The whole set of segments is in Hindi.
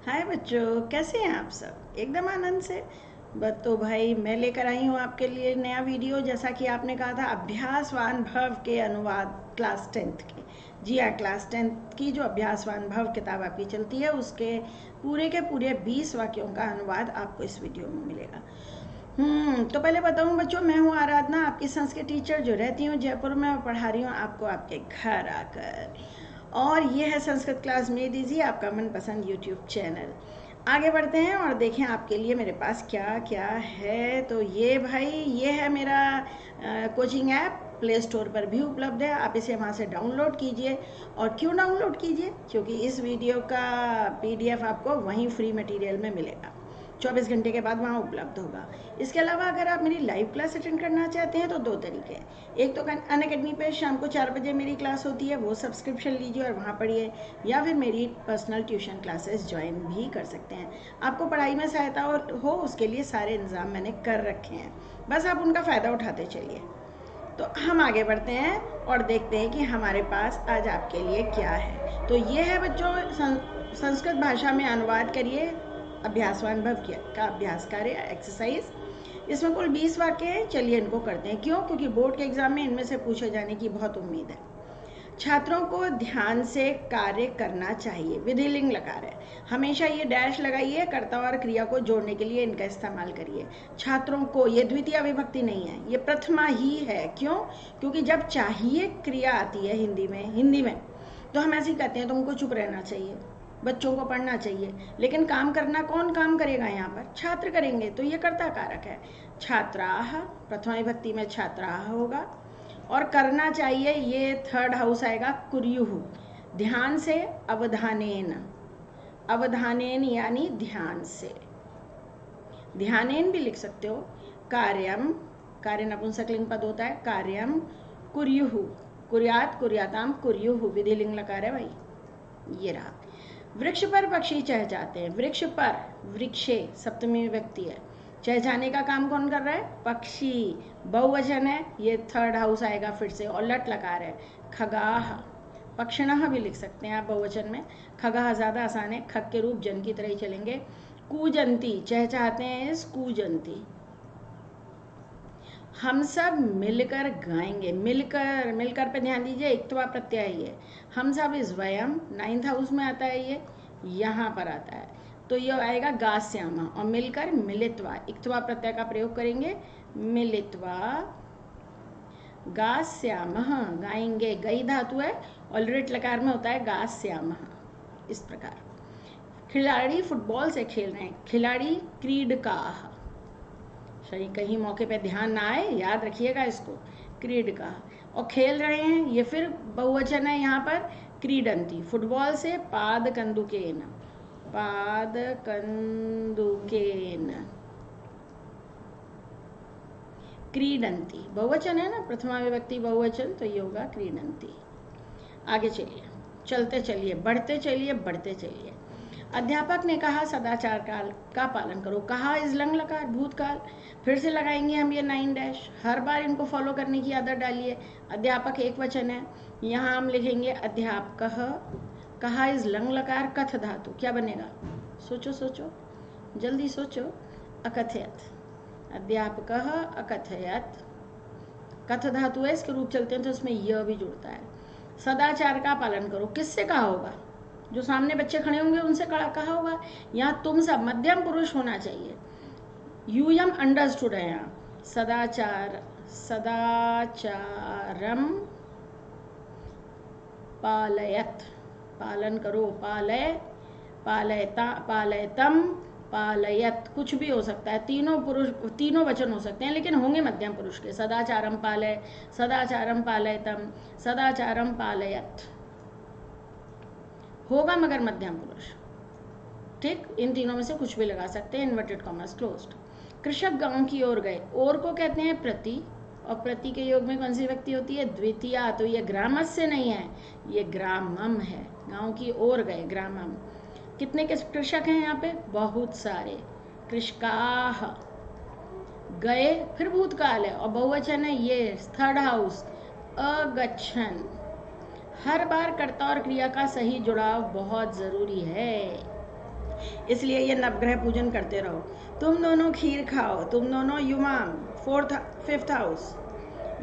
हाय बच्चों, कैसे हैं आप सब? एकदम आनंद से। बस तो भाई मैं लेकर आई हूँ आपके लिए नया वीडियो। जैसा कि आपने कहा था, अभ्यासवान भव के अनुवाद क्लास 10th के। जी हाँ, क्लास 10th की जो अभ्यासवान भव किताब आपकी चलती है उसके पूरे 20 वाक्यों का अनुवाद आपको इस वीडियो में मिलेगा। तो पहले बताऊं बच्चों, मैं हूँ आराधना, आपकी संस्कृत टीचर जो रहती हूँ जयपुर में और पढ़ा रही हूँ आपको आपके घर आकर। और ये है संस्कृत क्लास में दीजिए, आपका मनपसंद यूट्यूब चैनल। आगे बढ़ते हैं और देखें आपके लिए मेरे पास क्या क्या है। तो ये भाई, ये है मेरा कोचिंग ऐप, प्ले स्टोर पर भी उपलब्ध है। आप इसे वहाँ से डाउनलोड कीजिए। और क्यों डाउनलोड कीजिए? क्योंकि इस वीडियो का PDF आपको वहीं फ्री मटेरियल में मिलेगा। 24 घंटे के बाद वहाँ उपलब्ध होगा। इसके अलावा अगर आप मेरी लाइव क्लास अटेंड करना चाहते हैं तो 2 तरीके हैं। एक तो अनअकैडमी पे शाम को 4 बजे मेरी क्लास होती है, वो सब्सक्रिप्शन लीजिए और वहाँ पढ़िए, या फिर मेरी पर्सनल ट्यूशन क्लासेस ज्वाइन भी कर सकते हैं। आपको पढ़ाई में सहायता हो उसके लिए सारे इंतजाम मैंने कर रखे हैं, बस आप उनका फ़ायदा उठाते चलिए। तो हम आगे बढ़ते हैं और देखते हैं कि हमारे पास आज आपके लिए क्या है। तो ये है बच्चों, संस्कृत भाषा में अनुवाद करिए अभ्यासवान भव का अभ्यास कार्य, एक्सरसाइज। इसमें कुल 20 वाक्य हैं। चलिए इनको करते हैं। क्यों? क्योंकि बोर्ड के एग्जाम में इनमें से पूछे जाने की बहुत उम्मीद है। छात्रों को ध्यान से कार्य करना चाहिए। विधिलिंग लकार है, हमेशा ये डैश लगाइए, कर्ता और क्रिया को जोड़ने के लिए इनका इस्तेमाल करिए। छात्रों को, ये द्वितीय विभक्ति नहीं है, ये प्रथमा ही है। क्यों? क्योंकि जब चाहिए क्रिया आती है हिंदी में तो हम ऐसे ही कहते हैं, तुमको चुप रहना चाहिए, बच्चों को पढ़ना चाहिए। लेकिन काम करना कौन काम करेगा? यहाँ पर छात्र करेंगे, तो ये कर्ता कारक है। छात्राः, प्रथमा विभक्ति में छात्राः होगा। और करना चाहिए, ये थर्ड हाउस आएगा, कुर्युः, ध्यान से, अवधानेन। अवधानेन यानी ध्यान से, ध्यानेन भी लिख सकते हो। कार्यम, कार्य नपुंसकलिंग पद होता है। कार्यम कुर्युः, कुर्यात, कुर्याताम, कुर्युः, विधिलिंग लकार है भाई। ये रहा। वृक्ष पर पक्षी चहचहाते हैं। वृक्ष पर, वृक्षे सप्तमी विभक्ति है। चहचहाने का काम कौन कर रहा है? पक्षी। बहुवचन है, ये थर्ड हाउस आएगा फिर से, और लट लकार है। खगाह, पक्षिणः भी लिख सकते हैं आप बहुवचन में। खगाह ज़्यादा आसान है, खग के रूप जन की तरह ही चलेंगे। कूजंती, चहचहाते हैं इस कूजंती। हम सब मिलकर गाएंगे। मिलकर, मिलकर पे ध्यान दीजिए, इक्तवा प्रत्यय है। हम सब इस वयम 9th हाउस में आता है, ये यहाँ पर आता है, तो ये आएगा गास्याम। और मिलकर मिलित्वा, इक्तवा प्रत्यय का प्रयोग करेंगे। मिलित्वा गास्याम, गाएंगे। गई धातु है और लिट लकार में होता है गास्याम। इस प्रकार खिलाड़ी फुटबॉल से खेल रहे हैं। खिलाड़ी क्रीडकाः, सही, कहीं मौके पे ध्यान ना आए, याद रखिएगा इसको, क्रीडका। और खेल रहे हैं, ये फिर बहुवचन है यहाँ पर, क्रीडंती। फुटबॉल से पादकंदुकेन, पादकंदुकेन क्रीडंती। बहुवचन है ना, प्रथमा विभक्ति बहुवचन, तो ये होगा क्रीडंती। आगे चलिए, चलते चलिए, बढ़ते चलिए। अध्यापक ने कहा सदाचार काल का पालन करो। कहा इस लंग लकार, भूतकाल। फिर से लगाएंगे हम ये 9 डैश। हर बार इनको फॉलो करने की आदत डालिए। अध्यापक एक वचन है, यहाँ हम लिखेंगे अध्यापकः। कहा इस लंग लकार, कथ धातु, क्या बनेगा? सोचो, जल्दी सोचो। अकथयत, अध्यापकः अकथयत, कथ धातु है, इसके रूप चलते हैं तो इसमें य भी जुड़ता है। सदाचार का पालन करो, किससे कहा होगा? जो सामने बच्चे खड़े होंगे उनसे कहा होगा। यहाँ तुम सब, मध्यम पुरुष होना चाहिए। यूयम अंडरस्टूड है यहाँ। सदाचार, सदाचारम पालयत, पालन करो। पालय, पालयता, पालयतम, पालयत, कुछ भी हो सकता है। तीनों वचन हो सकते हैं, लेकिन होंगे मध्यम पुरुष के। सदाचारम पालय, सदाचारम पालयतम, सदाचारम पालयत होगा, मगर मध्यम पुरुष। ठीक, इन तीनों में से कुछ भी लगा सकते हैं, इन्वर्टेड कॉमर्स क्लोज्ड। कृषक गांव की ओर गए। ओर को कहते हैं प्रति, और प्रति के योग में कौन सी व्यक्ति होती है? द्वितीया। तो ये ग्रामस्य नहीं है, ये ग्रामम है। गांव की ओर गए, ग्रामम। कितने कृषक हैं यहाँ पे? बहुत सारे। कृषकाः, गए, फिर भूतकाल है और बहुवचन है, ये थर्ड हाउस, अगच्छन्। हर बार कर्ता और क्रिया का सही जुड़ाव बहुत जरूरी है। इसलिए ये नवग्रह पूजन करते रहो। तुम दोनों खीर खाओ, तुम दोनों युमाम, 5th हाउस,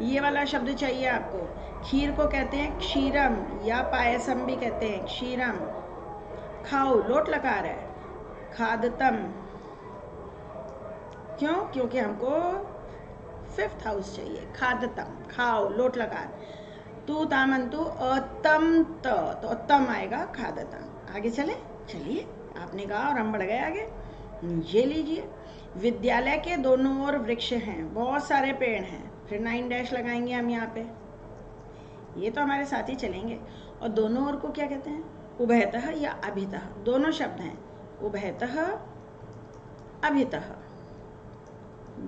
ये वाला शब्द चाहिए आपको। खीर को कहते हैं क्षीरम या पायसम भी कहते हैं, क्षीरम। खाओ, लोट लकार है, खादतम। क्यों? क्योंकि हमको 5th हाउस चाहिए। खादतम, खाओ, लोट लकार। तू तामंतु अतम, तो तम आएगा खादतम। आगे चलिए, आपने कहा और हम बढ़ गए आगे। ये लीजिए, विद्यालय के दोनों ओर वृक्ष हैं, बहुत सारे पेड़ हैं। फिर 9 लगाएंगे हम यहाँ पे। ये तो हमारे साथ ही चलेंगे। और दोनों ओर को क्या कहते हैं? उभयतः या अभितः, दोनों शब्द हैं। उभयतः, अभितः,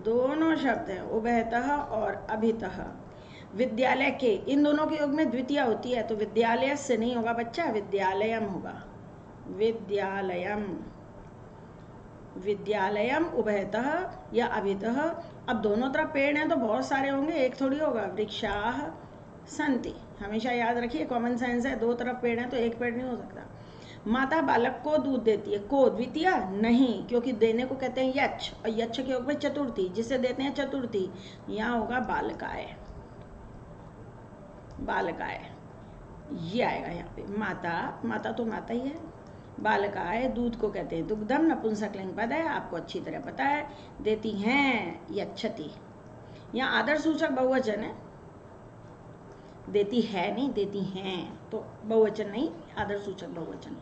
दोनों शब्द हैं, उभयतः और अभितः। विद्यालय के, इन दोनों के योग में द्वितीय होती है, तो विद्यालय से नहीं होगा बच्चा, विद्यालयम होगा। विद्यालयम, विद्यालयम उभयतः या अभितः। अब दोनों तरफ पेड़ हैं तो बहुत सारे होंगे, एक थोड़ी होगा। वृक्षाः सन्ति, हमेशा याद रखिए, कॉमन सेंस है। दो तरफ पेड़ हैं तो एक पेड़ नहीं हो सकता। माता बालक को दूध देती है, को द्वितीय नहीं, क्योंकि देने को कहते हैं यच्छ, और यच्छ के योग में चतुर्थी, जिसे देते हैं चतुर्थी। यहाँ होगा बालकाय, बालकाय, ये आएगा यहाँ पे। माता, माता तो माता ही है। बालकाय, दूध को कहते हैं दुग्धम, नपुंसकलिंग पद है, आपको अच्छी तरह पता है। देती हैं यच्छति, यहाँ आदर सूचक बहुवचन है। देती है नहीं, देती हैं, तो बहुवचन नहीं, आदर सूचक बहुवचन।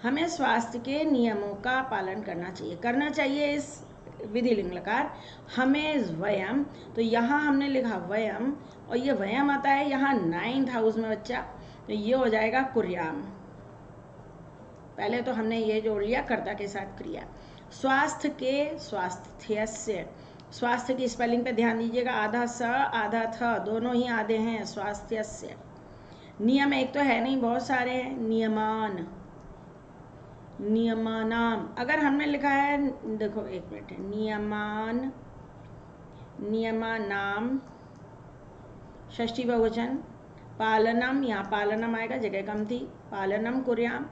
हमें स्वास्थ्य के नियमों का पालन करना चाहिए इस विधिलिंग लकार। हमें वयम, तो यहाँ हमने लिखा वयम, और ये वयम आता है यहाँ 9th हाउस में बच्चा, तो ये हो जाएगा कुर्याम। पहले तो हमने ये जोड़ लिया कर्ता के साथ क्रिया। स्वास्थ्य के, स्वास्थ्यस्य, स्वास्थ्य की स्पेलिंग पे ध्यान दीजिएगा। आधा स आधा थ, दोनों ही आधे हैं। स्वास्थ्यस्य, नियम एक तो है नहीं, बहुत सारे हैं। नियमान, नियमानाम, अगर हमने लिखा है, देखो एक मिनट है, नियमान, नियमानाम, षष्ठी बहुवचन। पालनम, यहाँ पालनम आएगा, जगह कम थी, पालनम कुर्याम।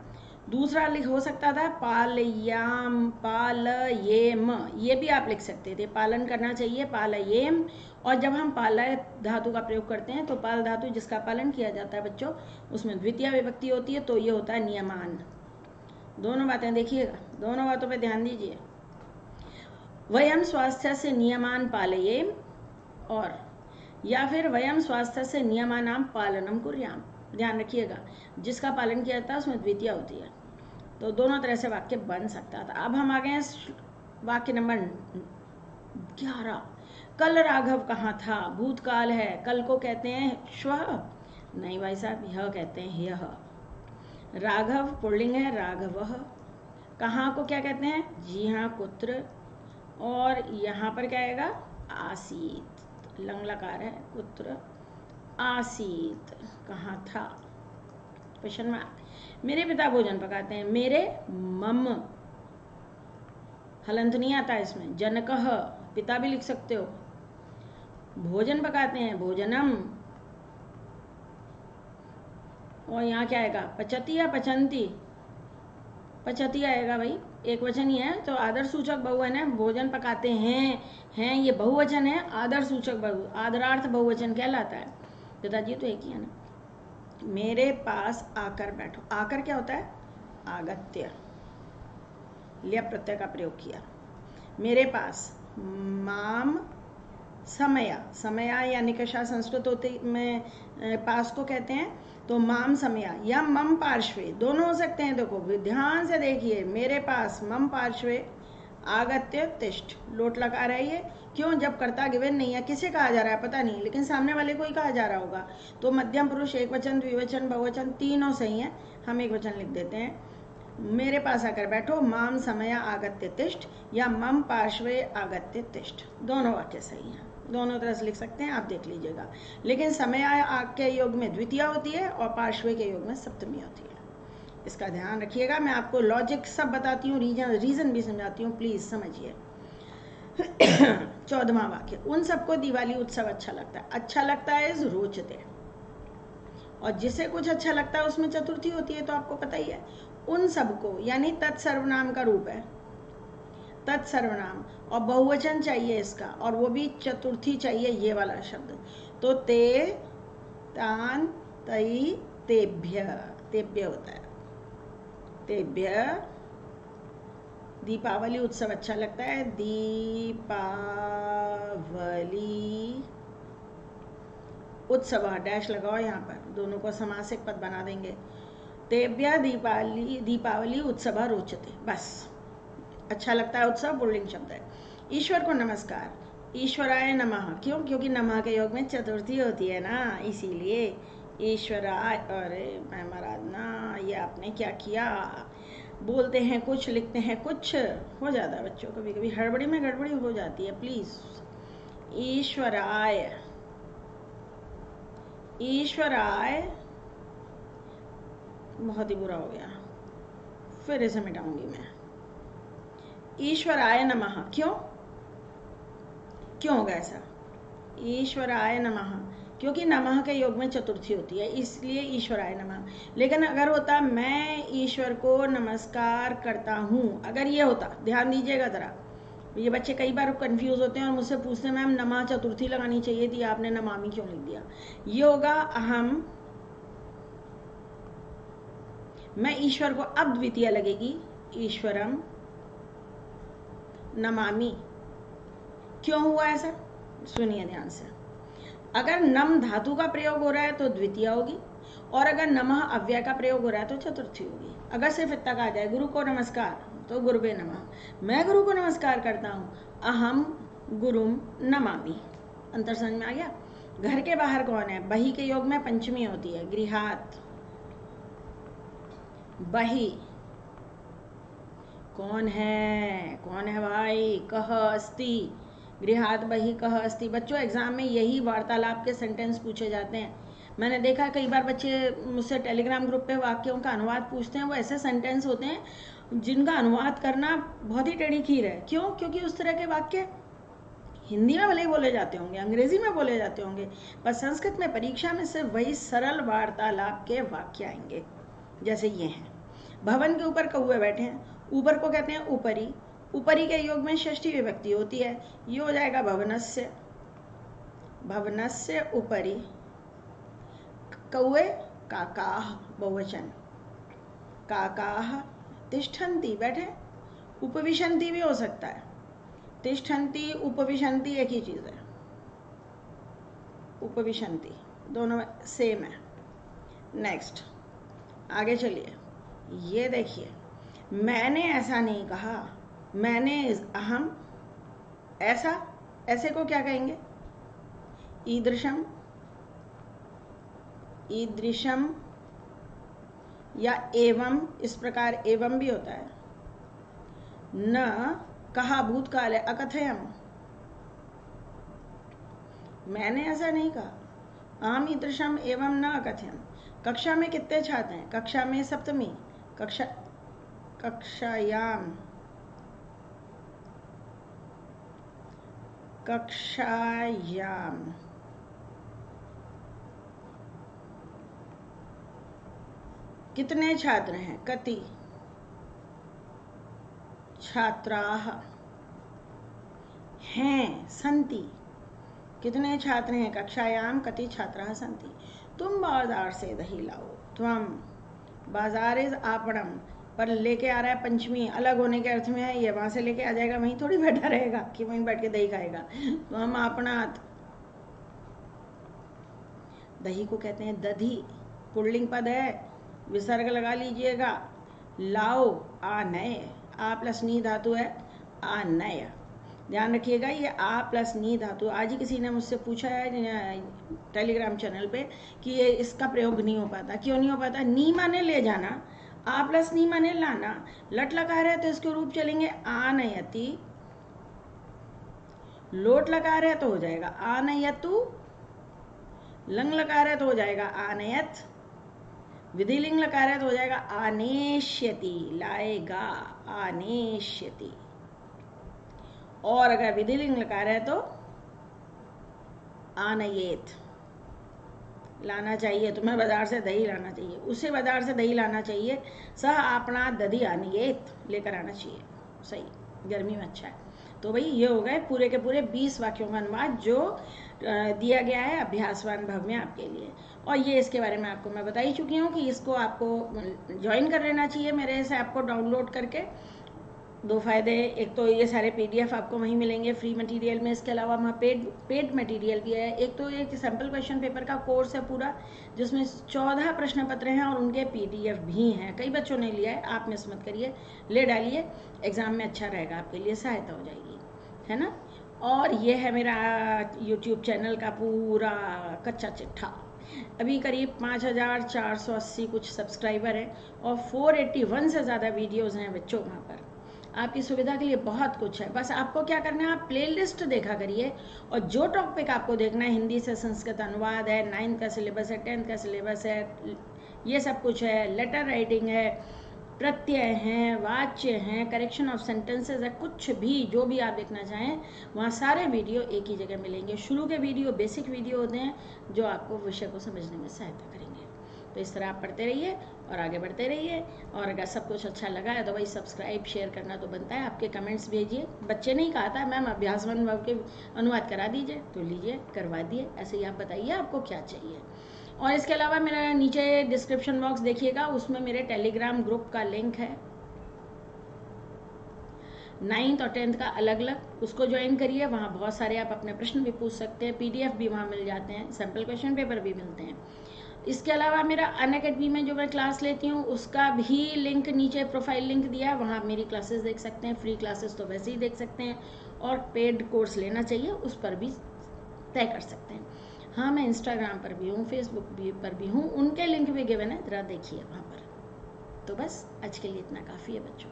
दूसरा लिख हो सकता था पालयाम, पालयेम, ये भी आप लिख सकते थे, पालन करना चाहिए, पालयेम। और जब हम पालय धातु का प्रयोग करते हैं तो पाल धातु जिसका पालन किया जाता है बच्चों, उसमें द्वितीय विभक्ति होती है, तो ये होता है नियमान। दोनों बातें देखिएगा, दोनों बातों पे ध्यान दीजिए। वयम स्वास्थ्य से नियमान पालयेम, और या फिर वयम स्वास्थ्य से नियमानाम पालनम कुर्याम। ध्यान रखिएगा, जिसका पालन किया जाता है उसमें द्वितीय होती है, तो दोनों तरह से वाक्य बन सकता था। अब हम आ गए हैं वाक्य नंबर 11। कल राघव कहाँ था? भूतकाल है, कल को कहते हैं श्वः, नहीं भाई साहब, यह कहते हैं ह्यः। राघव पुल्लिंग है, राघवः। कहाँ को क्या कहते हैं? जी हाँ, कुत्र। और यहाँ पर क्या आएगा? आसीत, लंग लकार है, कुत्र आसीत, कहाँ था? Question mark. मेरे पिता भोजन पकाते हैं, मेरे मम, हलंत नहीं आता इसमें। जनकः, पिता भी लिख सकते हो। भोजन पकाते हैं, भोजनम। और यहाँ क्या आएगा? पचती या पचंती? पचती आएगा भाई, एक वचन ही है, तो आदर सूचक बहुवचन है। भोजन पकाते हैं ये बहुवचन है, आदर सूचक आदरार्थ बहुवचन कहलाता है। पिताजी तो एक ही है ना। मेरे पास आकर बैठो, आकर क्या होता है? आगत्य, लिया प्रत्यय का प्रयोग किया। मेरे पास, माम समया, समया या निकषा संस्कृत होते में पास को कहते हैं, तो माम समया या मम पार्श्वे, दोनों हो सकते हैं। देखो ध्यान से देखिए, मेरे पास, मम पार्श्वे, आगत्य तिष्ठ, लोट लगा रहा है ये। क्यों? जब कर्ता गिवन नहीं है, किसे कहा जा रहा है पता नहीं, लेकिन सामने वाले को ही कहा जा रहा होगा, तो मध्यम पुरुष, एक वचन, द्विवचन, बहुवचन तीनों सही है, हम एक वचन लिख देते हैं। मेरे पास आकर बैठो, माम समया आगत्य तिष्ठ या मम पार्श्वे आगत्य तिष्ठ, दोनों वाक्य सही हैं, दोनों तरह से लिख सकते हैं, आप देख लीजिएगा। लेकिन समय के योग में द्वितीय होती है और पार्श्वे के योग में सप्तमी होती है, इसका ध्यान रखिएगा। मैं आपको लॉजिक सब बताती हूँ, रीजन भी समझाती हूँ, प्लीज समझिए। 14वां वाक्य, उन सबको दिवाली उत्सव अच्छा लगता है। अच्छा लगता है इस रोचते, और जिसे कुछ अच्छा लगता है उसमें चतुर्थी होती है, तो आपको पता ही है। उन सबको, यानी तत्सर्वनाम का रूप है, तत्सर्वनाम, और बहुवचन चाहिए इसका, और वो भी चतुर्थी चाहिए, ये वाला शब्द। तो ते, तान, तई, तेभ्य, तेभ्य होता है, तेभ्य। दीपावली उत्सव अच्छा लगता है, दीपावली उत्सव, डैश लगाओ यहाँ पर, दोनों को समासिक पद बना देंगे। तेभ्य दीपावली उत्सव रोचते, बस अच्छा लगता है उत्सव, पुल्लिंग शब्द है। ईश्वर को नमस्कार, ईश्वराय नमः, क्यों? क्योंकि नमः के योग में चतुर्थी होती है ना, इसीलिए ईश्वराय। अरे मैं आराधना, ये आपने क्या किया? बोलते हैं कुछ, लिखते हैं कुछ, हो जाता है बच्चों, कभी कभी हड़बड़ी में गड़बड़ी हो जाती है, प्लीज। ईश्वराय, ईश्वराय, बहुत ही बुरा हो गया, फिर इसे मिटाऊंगी मैं। ईश्वराय नमः, क्यों क्यों होगा ऐसा? ईश्वराय नमः, क्योंकि नमः के योग में चतुर्थी होती है, इसलिए ईश्वराय नमः। लेकिन अगर होता मैं ईश्वर को नमस्कार करता हूँ, अगर ये होता, ध्यान दीजिएगा जरा, ये बच्चे कई बार कंफ्यूज होते हैं और मुझसे पूछते हैं मैम नमः चतुर्थी लगानी चाहिए थी, आपने नमामि क्यों लिख दिया? ये होगा अहम, मैं ईश्वर को, अब द्वितीय लगेगी, ईश्वरम नमामि। क्यों हुआ ऐसा? सुनिए ध्यान से। अगर नम धातु का प्रयोग हो रहा है तो द्वितीय होगी, और अगर नमः अव्यय का प्रयोग हो रहा है तो चतुर्थी होगी। अगर सिर्फ इतना कहा जाए गुरु को नमस्कार, तो गुरुवे नमः, मैं गुरु को नमस्कार करता हूँ, अहम गुरुम नमामि। अंतर समझ में आ गया? घर के बाहर कौन है? बही के योग में पंचमी होती है, गृहात, बही। कौन है? कौन है भाई? कह अस्ति, गृहात बही कह अस्ति। बच्चों एग्जाम में यही वार्तालाप के सेंटेंस पूछे जाते हैं। मैंने देखा कई बार बच्चे मुझसे टेलीग्राम ग्रुप पे वाक्यों का अनुवाद पूछते हैं, वो ऐसे सेंटेंस होते हैं जिनका अनुवाद करना बहुत ही टेढ़ी खीर है। क्यों? क्योंकि उस तरह के वाक्य हिंदी में भले ही बोले जाते होंगे, अंग्रेजी में बोले जाते होंगे, पर संस्कृत में परीक्षा में सिर्फ वही सरल वार्तालाप के वाक्य आएंगे, जैसे ये हैं। भवन के ऊपर कौवे बैठे हैं, ऊपर को कहते हैं ऊपरी, ऊपरी के योग में षष्ठी विभक्ति होती है, ये हो जाएगा भवनस्य, भवनस्य ऊपरी। कौवे काकाह, बहुवचन, काकाह। तिष्ठन्ति, बैठे, उपविशन्ति भी हो सकता है, तिष्ठन्ति उपविशन्ति एक ही चीज है, उपविशन्ति दोनों सेम है। नेक्स्ट आगे चलिए, ये देखिए, मैंने ऐसा नहीं कहा, मैंने अहम, ऐसा, ऐसे को क्या कहेंगे? ईदृशम, ईदृशम, या एवं, इस प्रकार एवं भी होता है। न कहा, भूतकाल है, अकथयम, मैंने ऐसा नहीं कहा। आम ईदृशम एवं न अकथयम। कक्षा में कितने छात्र हैं? कक्षा में सप्तमी, कक्षायाम, कक्षायाम। कितने छात्र हैं? कति छात्राः हैं, सन्ति। कितने छात्र हैं? कक्षायाम कति छात्राः सन्ति। तुम बाजार से दही लाओ, त्वम, बाजार इज आपणम, पर लेके आ रहा है पंचमी, अलग होने के अर्थ में है ये, वहां से लेके आ जाएगा, वहीं थोड़ी बैठा रहेगा कि वहीं बैठ के दही खाएगा। तो हम आपणात, दही को कहते हैं दधी, पुल्लिंग पद है, विसर्ग लगा लीजिएगा। लाओ, आनय, आ प्लस नी धातु है, आनय, ध्यान रखिएगा, ये आ प्लस नी धातु। आज ही किसी ने मुझसे पूछा है टेलीग्राम चैनल पे कि ये इसका प्रयोग नहीं हो पाता। क्यों नहीं हो पाता? नी माने ले जाना, आ प्लस नी माने लाना, लट लकार है तो इसके रूप चलेंगे आनयति, लोट लकार है तो हो जाएगा आनयतु, लंग लकार है तो हो जाएगा आनयत, विधिलिंग लकार है तो हो जाएगा आनेष्यति, लाएगा, आनेष्यति। और अगर विधिलिंग लकार है तो आनयेत, लाना चाहिए, तुम्हें बाजार से दही लाना चाहिए, उसे बाजार से दही लाना चाहिए, सह आपना दधी आनियेत लेकर आना चाहिए। सही, गर्मी में अच्छा है। तो भाई ये हो गए पूरे के पूरे 20 वाक्यों का अनुवाद जो दिया गया है अभ्यासवान भव में आपके लिए। और ये इसके बारे में आपको मैं बता ही चुकी हूँ कि इसको आपको ज्वाइन कर लेना चाहिए मेरे इस ऐप को डाउनलोड करके। दो फायदे, एक तो ये सारे पीडीएफ आपको वहीं मिलेंगे फ्री मटेरियल में, इसके अलावा वहाँ पेड मटेरियल भी है। एक तो एक सैम्पल क्वेश्चन पेपर का कोर्स है पूरा, जिसमें 14 प्रश्न पत्र हैं और उनके पीडीएफ भी हैं। कई बच्चों ने लिया है, आप मिस मत करिए, ले डालिए, एग्जाम में अच्छा रहेगा, आपके लिए सहायता हो जाएगी, है ना। और ये है मेरा यूट्यूब चैनल का पूरा कच्चा चिट्ठा। अभी करीब 5480 कुछ सब्सक्राइबर हैं और 481 से ज़्यादा वीडियोज़ हैं बच्चों वहाँ पर। आपकी सुविधा के लिए बहुत कुछ है, बस आपको क्या करना है, आप प्लेलिस्ट देखा करिए और जो टॉपिक आपको देखना है, हिंदी से संस्कृत अनुवाद है, 9th का सिलेबस है, 10th का सिलेबस है, ये सब कुछ है, लेटर राइटिंग है, प्रत्यय हैं, वाच्य हैं, करेक्शन ऑफ सेंटेंसेस है, कुछ भी जो भी आप देखना चाहें वहाँ सारे वीडियो एक ही जगह मिलेंगे। शुरू के वीडियो बेसिक वीडियो होते हैं जो आपको विषय को समझने में सहायता करेंगे। तो इस तरह आप पढ़ते रहिए और आगे बढ़ते रहिए। और अगर सब कुछ अच्छा लगा है तो भाई सब्सक्राइब शेयर करना तो बनता है, आपके कमेंट्स भेजिए। बच्चे नहीं कहा था मैम अभ्यासवान भव के अनुवाद करा दीजिए, तो लीजिए करवा दिए, ऐसे ही आप बताइए आपको क्या चाहिए। और इसके अलावा मेरा नीचे डिस्क्रिप्शन बॉक्स देखिएगा, उसमें मेरे टेलीग्राम ग्रुप का लिंक है, 9th और 10th का अलग अलग, उसको ज्वाइन करिए। वहाँ बहुत सारे आप अपने प्रश्न भी पूछ सकते हैं, पीडीएफ भी वहाँ मिल जाते हैं, सैम्पल क्वेश्चन पेपर भी मिलते हैं। इसके अलावा मेरा अनअकैडमी में जो मैं क्लास लेती हूँ उसका भी लिंक नीचे प्रोफाइल लिंक दिया है, वहाँ मेरी क्लासेस देख सकते हैं। फ्री क्लासेस तो वैसे ही देख सकते हैं और पेड कोर्स लेना चाहिए उस पर भी तय कर सकते हैं। हाँ, मैं इंस्टाग्राम पर भी हूँ, फेसबुक पर भी हूँ, उनके लिंक भी गिवन है, ज़रा देखिए वहाँ पर। तो बस आज के लिए इतना काफ़ी है बच्चों,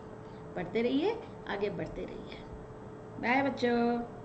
पढ़ते रहिए, आगे बढ़ते रहिए। बाय बच्चों।